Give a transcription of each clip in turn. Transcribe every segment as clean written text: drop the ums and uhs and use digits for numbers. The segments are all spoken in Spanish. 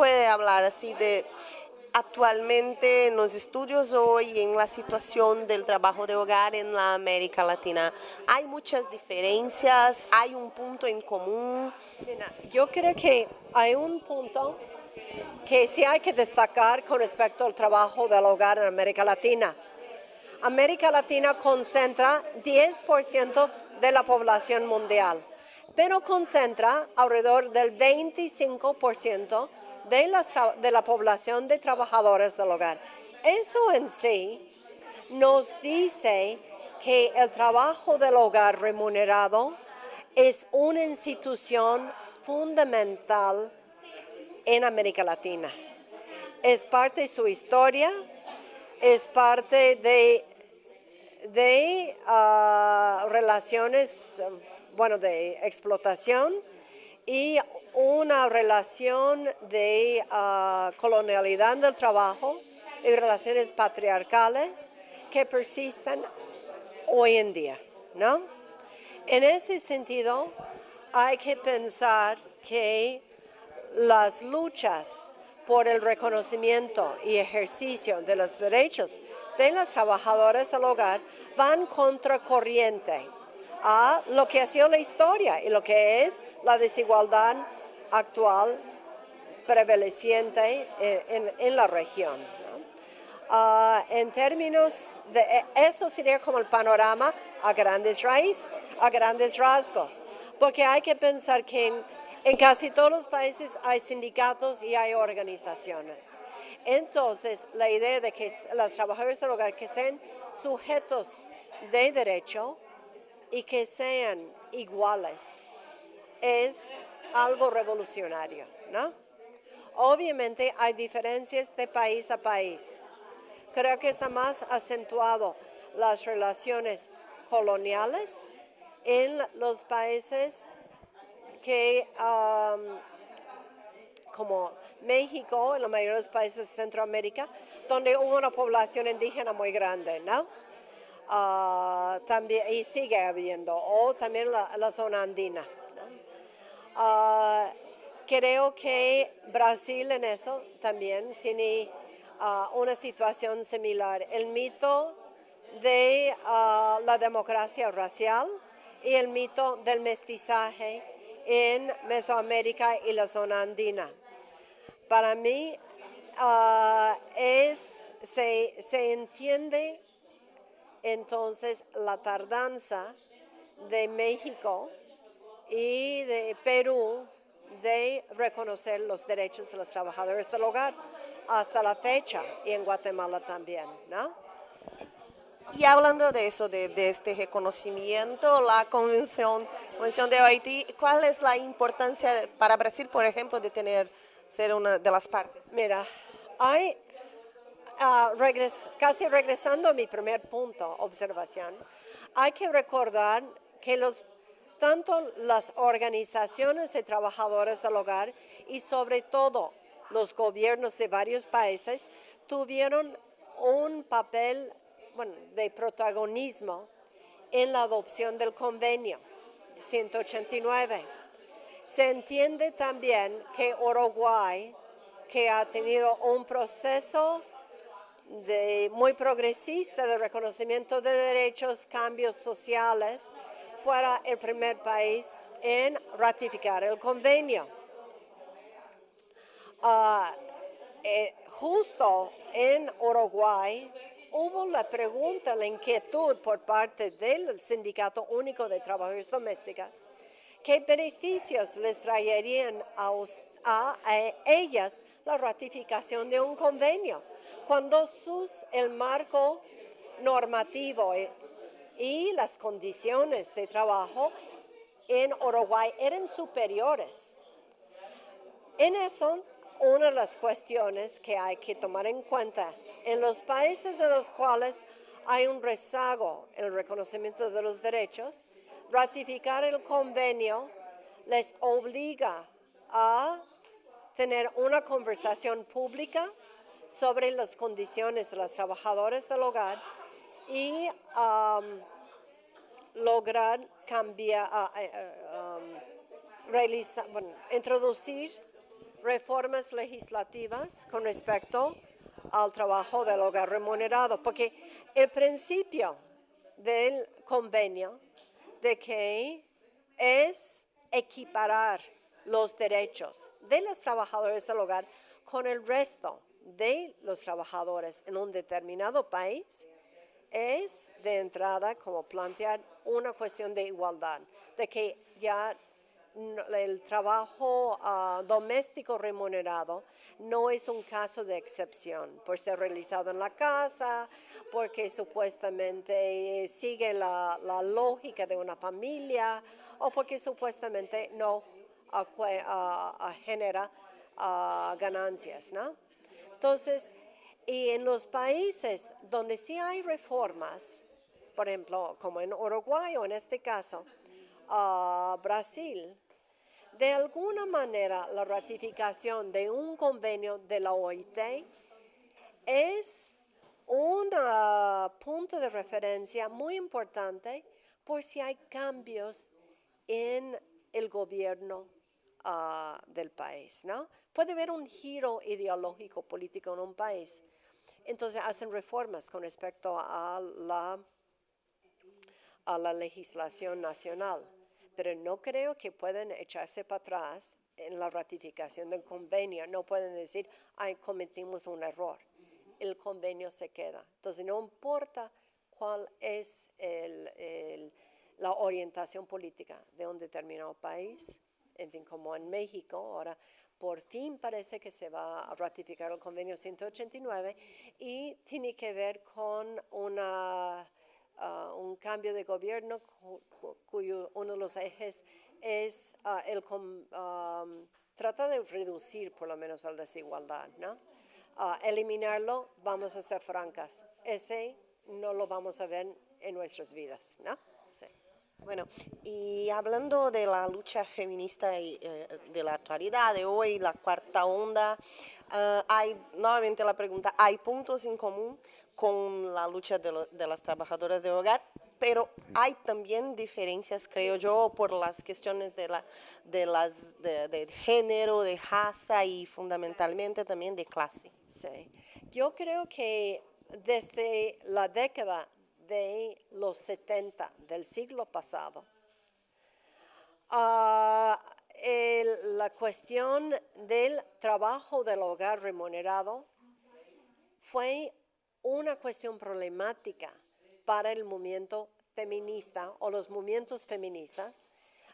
puede hablar así de actualmente en los estudios hoy, en la situación del trabajo de hogar en la América Latina? ¿Hay muchas diferencias? ¿Hay un punto en común? Mira, yo creo que hay un punto que sí hay que destacar con respecto al trabajo del hogar en América Latina. América Latina concentra 10% de la población mundial, pero concentra alrededor del 25% de la población de trabajadores del hogar. Eso en sí nos dice que el trabajo del hogar remunerado es una institución fundamental en América Latina. Es parte de su historia, es parte de relaciones, bueno, de explotación y una relación de colonialidad del trabajo y relaciones patriarcales que persisten hoy en día, ¿no? En ese sentido, hay que pensar que las luchas por el reconocimiento y ejercicio de los derechos de las trabajadoras del hogar van contracorriente a lo que ha sido la historia y lo que es la desigualdad actual prevaleciente en la región, ¿no? En términos de eso sería como el panorama a grandes raíces, a grandes rasgos, porque hay que pensar que en casi todos los países hay sindicatos y hay organizaciones. Entonces, la idea de que las trabajadoras del hogar que sean sujetos de derecho y que sean iguales es algo revolucionario, ¿no? Obviamente hay diferencias de país a país. Creo que está más acentuado las relaciones coloniales en los países que como México, en la mayoría de los países de Centroamérica, donde hubo una población indígena muy grande, ¿no? También, y sigue habiendo, o también la zona andina, ¿no? Creo que Brasil en eso también tiene una situación similar. El mito de la democracia racial y el mito del mestizaje en Mesoamérica y la zona andina. Para mí se entiende entonces la tardanza de México y de Perú de reconocer los derechos de los trabajadores del hogar hasta la fecha, y en Guatemala también, ¿no? Y hablando de eso, de este reconocimiento, la Convención de Haití, ¿cuál es la importancia para Brasil, por ejemplo, de ser una de las partes? Mira, hay, casi regresando a mi primer punto, observación, hay que recordar que tanto las organizaciones de trabajadores del hogar y sobre todo los gobiernos de varios países tuvieron un papel, bueno, de protagonismo en la adopción del convenio 189. Se entiende también que Uruguay, que ha tenido un proceso muy progresista de reconocimiento de derechos, cambios sociales, fuera el primer país en ratificar el convenio. Justo en Uruguay hubo la pregunta, la inquietud por parte del Sindicato Único de Trabajadores Domésticas, ¿qué beneficios les traerían a ellas la ratificación de un convenio? Cuando el marco normativo y las condiciones de trabajo en Uruguay eran superiores. En eso, una de las cuestiones que hay que tomar en cuenta en los países en los cuales hay un rezago en el reconocimiento de los derechos, ratificar el convenio les obliga a tener una conversación pública sobre las condiciones de los trabajadores del hogar y lograr cambiar, introducir reformas legislativas con respecto al trabajo del hogar remunerado, porque el principio del convenio de que es equiparar los derechos de los trabajadores del hogar con el resto de los trabajadores en un determinado país es de entrada como plantear una cuestión de igualdad, de que ya el trabajo doméstico remunerado no es un caso de excepción por ser realizado en la casa, porque supuestamente sigue la lógica de una familia o porque supuestamente no genera ganancias, ¿no? Entonces, y en los países donde sí hay reformas, por ejemplo, como en Uruguay o en este caso, Brasil, de alguna manera la ratificación de un convenio de la OIT es un punto de referencia muy importante por si hay cambios en el gobierno del país, ¿no? Puede haber un giro ideológico político en un país. Entonces hacen reformas con respecto a la legislación nacional, pero no creo que puedan echarse para atrás en la ratificación del convenio. No pueden decir, ay, cometimos un error. El convenio se queda. Entonces no importa cuál es la orientación política de un determinado país, en fin, como en México, ahora por fin parece que se va a ratificar el convenio 189 y tiene que ver con un cambio de gobierno cuyo uno de los ejes es trata de reducir por lo menos la desigualdad, ¿no? Eliminarlo, vamos a ser francas, ese no lo vamos a ver en nuestras vidas, ¿no? Sí. Bueno, y hablando de la lucha feminista y, de la actualidad, de hoy, la cuarta onda, hay nuevamente la pregunta, ¿hay puntos en común con la lucha de las trabajadoras de hogar? Pero hay también diferencias, creo yo, por las cuestiones de género, de raza y fundamentalmente también de clase. Sí, yo creo que desde la década de los 70 del siglo pasado, la cuestión del trabajo del hogar remunerado fue una cuestión problemática para el movimiento feminista o los movimientos feministas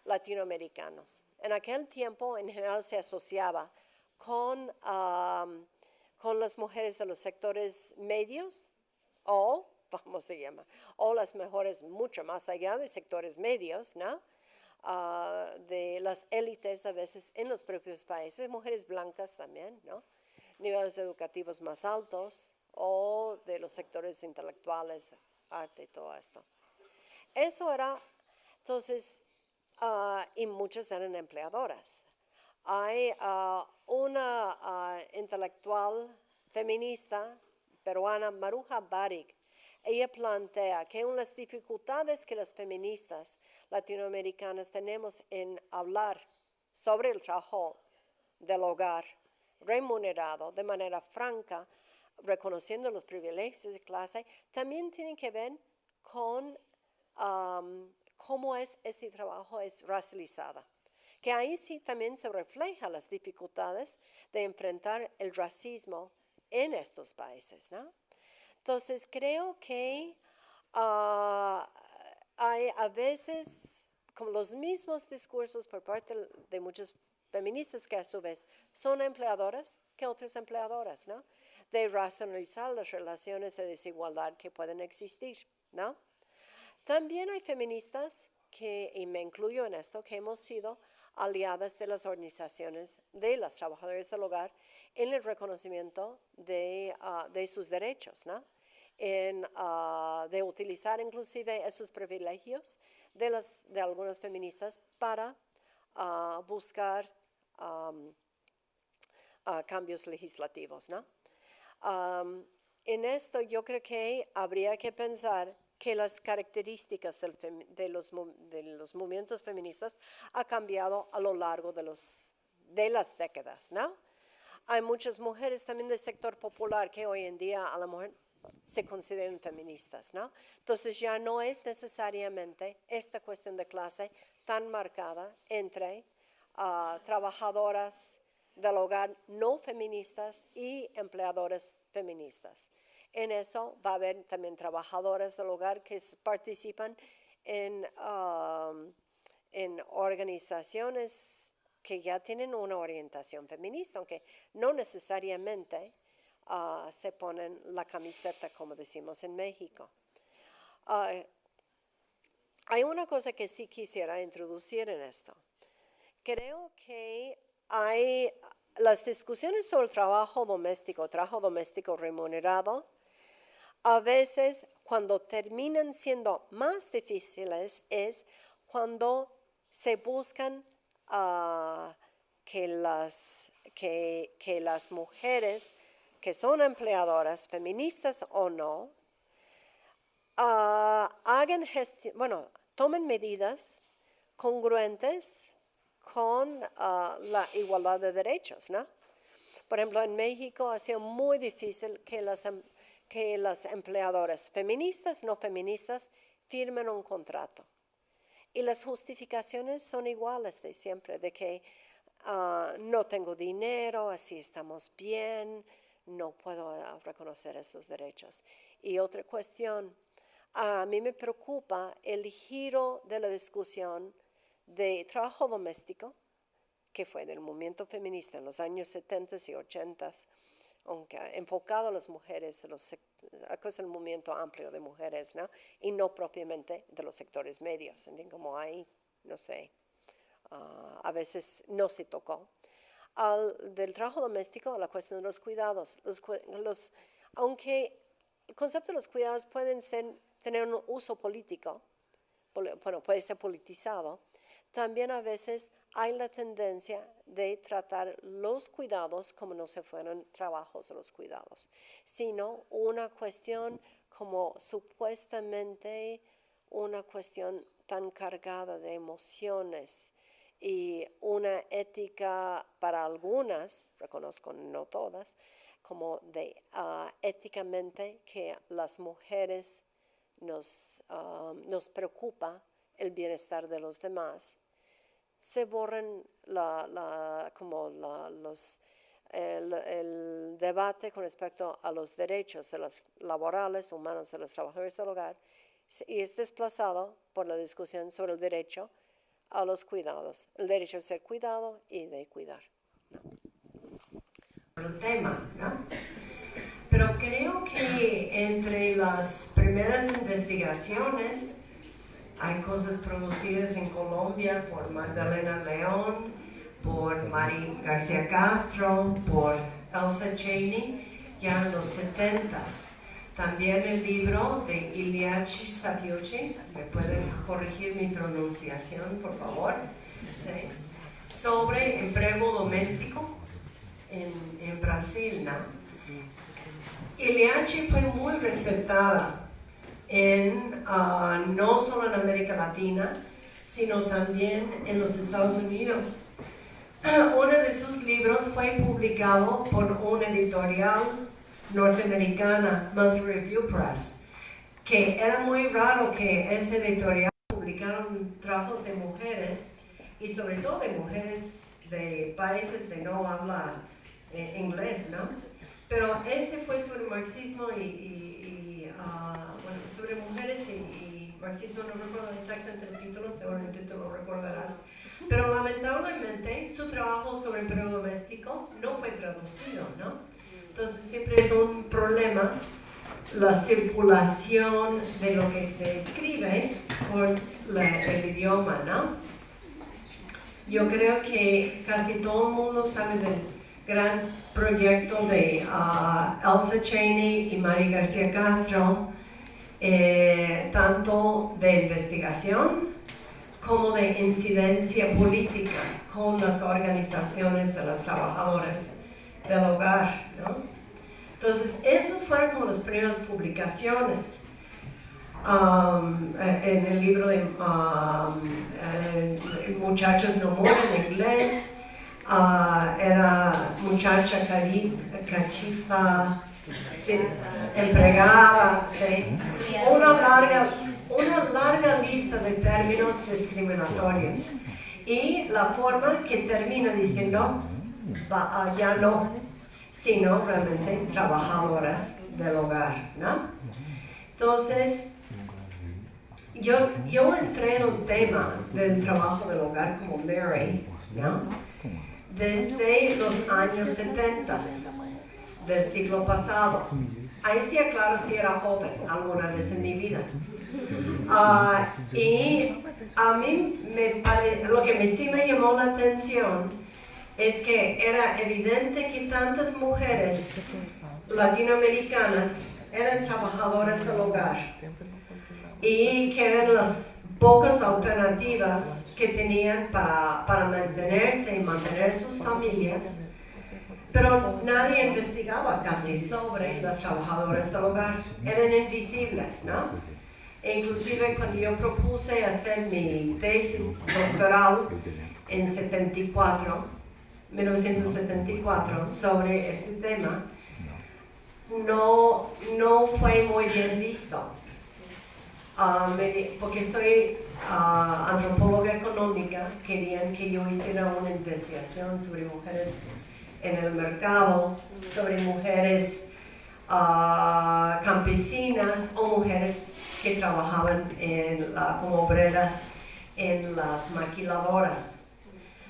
latinoamericanos. En aquel tiempo, en general, se asociaba con las mujeres de los sectores medios o, ¿cómo se llama? O las mejores mucho más allá de sectores medios, ¿no? De las élites a veces en los propios países, mujeres blancas también, ¿no? Niveles educativos más altos o de los sectores intelectuales, arte y todo esto. Eso era, entonces, y muchas eran empleadoras. Hay una intelectual feminista peruana, Maruja Barik. Ella plantea que una de las dificultades que las feministas latinoamericanas tenemos en hablar sobre el trabajo del hogar remunerado de manera franca, reconociendo los privilegios de clase, también tiene que ver con cómo este trabajo es racializado. Que ahí sí también se reflejan las dificultades de enfrentar el racismo en estos países, ¿no? Entonces, creo que hay a veces como los mismos discursos por parte de muchas feministas que a su vez son empleadoras que otras empleadoras, ¿no? De racionalizar las relaciones de desigualdad que pueden existir, ¿no? También hay feministas y me incluyo en esto, que hemos sido aliadas de las organizaciones de las trabajadoras del hogar en el reconocimiento de sus derechos, ¿no? De utilizar inclusive esos privilegios de algunas feministas para buscar cambios legislativos, ¿no? En esto yo creo que habría que pensar que las características de los movimientos feministas han cambiado a lo largo de las décadas, ¿no? hay muchas mujeres también del sector popular que hoy en día a lo mejor se consideran feministas, ¿no? Entonces ya no es necesariamente esta cuestión de clase tan marcada entre trabajadoras del hogar no feministas y empleadoras feministas. En eso va a haber también trabajadoras del hogar que participan en organizaciones que ya tienen una orientación feminista, aunque no necesariamente se ponen la camiseta, como decimos en México. Hay una cosa que sí quisiera introducir en esto. Creo que hay las discusiones sobre el trabajo doméstico remunerado, a veces cuando terminan siendo más difíciles es cuando se buscan que las mujeres que son empleadoras, feministas o no, tomen medidas congruentes con la igualdad de derechos, ¿no? Por ejemplo, en México ha sido muy difícil que las empleadoras feministas, no feministas, firmen un contrato. Y las justificaciones son iguales de siempre, de que no tengo dinero, así estamos bien, no puedo reconocer estos derechos. Y otra cuestión, a mí me preocupa el giro de la discusión de trabajo doméstico, que fue del movimiento feminista en los años 70 y 80, aunque enfocado a las mujeres, es el movimiento amplio de mujeres, ¿no? Y no propiamente de los sectores medios, ¿entienden? Como ahí, no sé, a veces no se tocó. Del trabajo doméstico a la cuestión de los cuidados. Aunque el concepto de los cuidados pueden tener un uso político, bueno, puede ser politizado, también a veces hay la tendencia de tratar los cuidados como no se fueran trabajos de los cuidados, sino una cuestión como supuestamente una cuestión tan cargada de emociones y una ética para algunas, reconozco no todas, como de éticamente que las mujeres nos preocupa el bienestar de los demás, se borran el debate con respecto a los derechos de los laborales humanos de los trabajadores del hogar y es desplazado por la discusión sobre el derecho a los cuidados, el derecho a ser cuidado y de cuidar, ¿no? El tema, ¿no? Pero creo que entre las primeras investigaciones hay cosas producidas en Colombia por Magdalena León, por Mari García Castro, por Elsa Cheney, ya en los 70s. También el libro de Iliachi Sapiuchi, ¿me pueden corregir mi pronunciación, por favor? Sí. Sobre empleo doméstico en Brasil, ¿no? Iliachi fue muy respetada no solo en América Latina, sino también en los Estados Unidos. Uno de sus libros fue publicado por una editorial norteamericana, Monthly Review Press, que era muy raro que ese editorial publicaron trabajos de mujeres, y sobre todo de mujeres de países de no habla inglés, ¿no? Pero ese fue sobre marxismo bueno, sobre mujeres y marxismo, no recuerdo exactamente el título, seguramente tú lo recordarás. Pero lamentablemente su trabajo sobre empleo doméstico no fue traducido, ¿no? Entonces siempre es un problema la circulación de lo que se escribe por el idioma, ¿no? Yo creo que casi todo el mundo sabe del gran proyecto de Elsa Cheney y Mari García Castro, tanto de investigación como de incidencia política con las organizaciones de las trabajadoras del hogar, ¿no? Entonces, esas fueron como las primeras publicaciones. En el libro de Muchachos no mueren en inglés, era muchacha cachifa, empleada, ¿sí? Una larga lista de términos discriminatorios. Y la forma que termina diciendo, ya no, sino realmente trabajadoras del hogar, ¿no? Entonces, yo entré en el tema del trabajo del hogar como Mary, ¿no? Desde los años 70 del siglo pasado. Ahí sí, claro, sí era joven alguna vez en mi vida. Y a mí lo que sí me llamó la atención es que era evidente que tantas mujeres latinoamericanas eran trabajadoras del hogar y que eran las pocas alternativas que tenían para mantenerse y mantener sus familias, pero nadie investigaba casi sobre las trabajadoras del hogar, eran invisibles, ¿no? E inclusive cuando yo propuse hacer mi tesis doctoral en 1974 sobre este tema, no fue muy bien visto. Porque soy antropóloga económica, querían que yo hiciera una investigación sobre mujeres en el mercado, sobre mujeres campesinas o mujeres que trabajaban como obreras en las maquiladoras.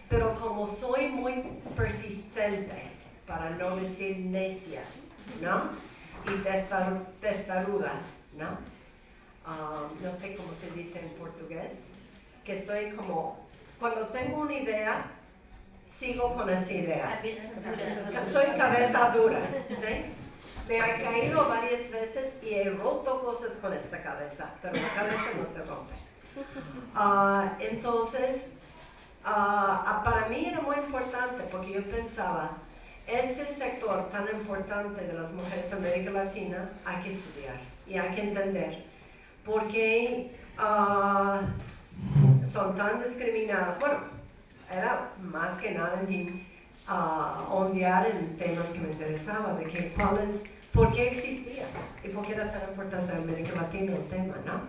Pero como soy muy persistente, para no decir necia, ¿no? Y testaruda, ¿no? No sé cómo se dice en portugués, que soy como, cuando tengo una idea, sigo con esa idea. Soy cabeza dura, ¿sí? Me he caído varias veces y he roto cosas con esta cabeza, pero la cabeza no se rompe. Entonces, para mí era muy importante porque yo pensaba, este sector tan importante de las mujeres de América Latina hay que estudiar y hay que entender por qué son tan discriminadas. Bueno, era más que nada ondear en temas que me interesaban, de que por qué existía y por qué era tan importante en América Latina el tema, ¿no?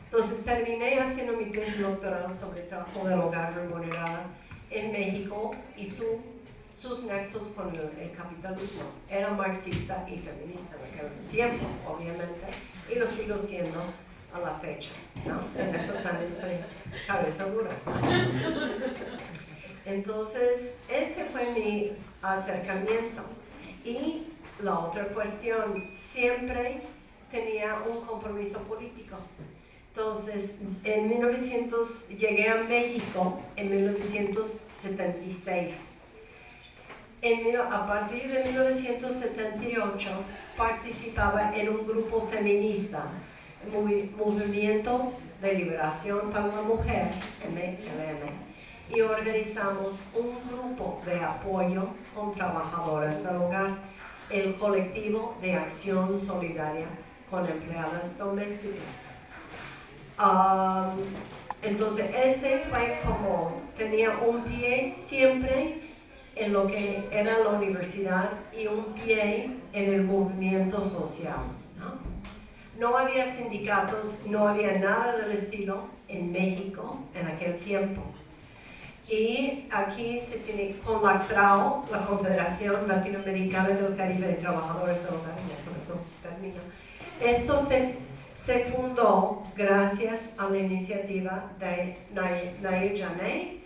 Entonces terminé haciendo mi tesis doctoral sobre el trabajo del hogar remunerado en México y sus nexos con el capitalismo. Era marxista y feminista en aquel tiempo, obviamente, y lo sigo siendo a la fecha, ¿no? En eso también soy cabeza dura. Entonces, ese fue mi acercamiento. Y la otra cuestión, siempre tenía un compromiso político. Entonces, llegué a México en 1976. A partir de 1978 participaba en un grupo feminista, Movimiento de Liberación para la Mujer, MLM, y organizamos un grupo de apoyo con trabajadoras del hogar, el colectivo de acción solidaria con empleadas domésticas. Entonces ese fue como, tenía un pie siempre en lo que era la universidad y un pie en el movimiento social, ¿no? No había sindicatos, no había nada del estilo en México en aquel tiempo. Y aquí se tiene con la CTRAO, la Confederación Latinoamericana del Caribe de Trabajadores del Hogar, ya con eso termino. Esto se fundó gracias a la iniciativa de Nair Janay,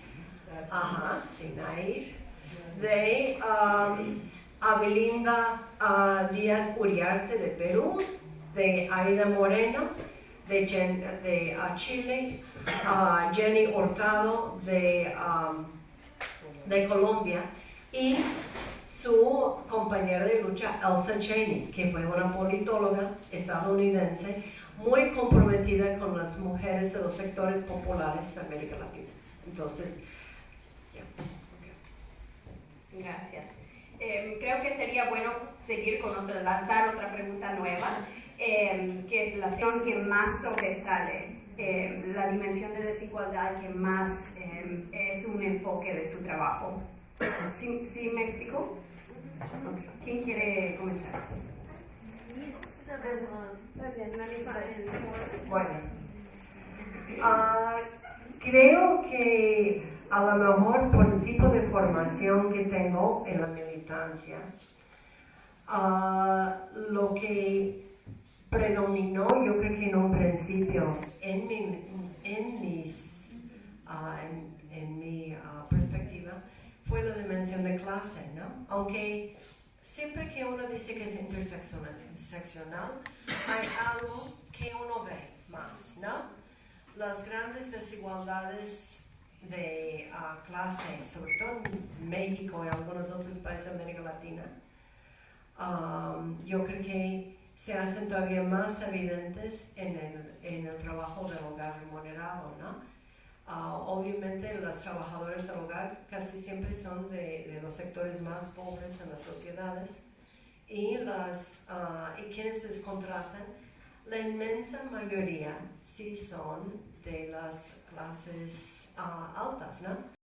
de Abelinda Díaz Uriarte de Perú, de Aida Moreno de Chile, Jenny Hurtado de Colombia y su compañera de lucha Elsa Cheney, que fue una politóloga estadounidense muy comprometida con las mujeres de los sectores populares de América Latina. Entonces, Gracias. Creo que sería bueno seguir con lanzar otra pregunta nueva, que es la sección que más sobresale, la dimensión de desigualdad que más es un enfoque de su trabajo. ¿Sí me explico? ¿Quién quiere comenzar? Bueno, creo que a lo mejor por el tipo de formación que tengo en la militancia, lo que predominó, yo creo que en un principio, en mi perspectiva, fue la dimensión de clase, ¿no? Aunque siempre que uno dice que es interseccional, hay algo que uno ve más, ¿no? Las grandes desigualdades de clase, sobre todo en México y algunos otros países de América Latina, yo creo que se hacen todavía más evidentes en el trabajo del hogar remunerado, ¿no? Obviamente los trabajadores del hogar casi siempre son de los sectores más pobres en las sociedades y quienes les contratan, la inmensa mayoría sí son de las clases altas, ¿no?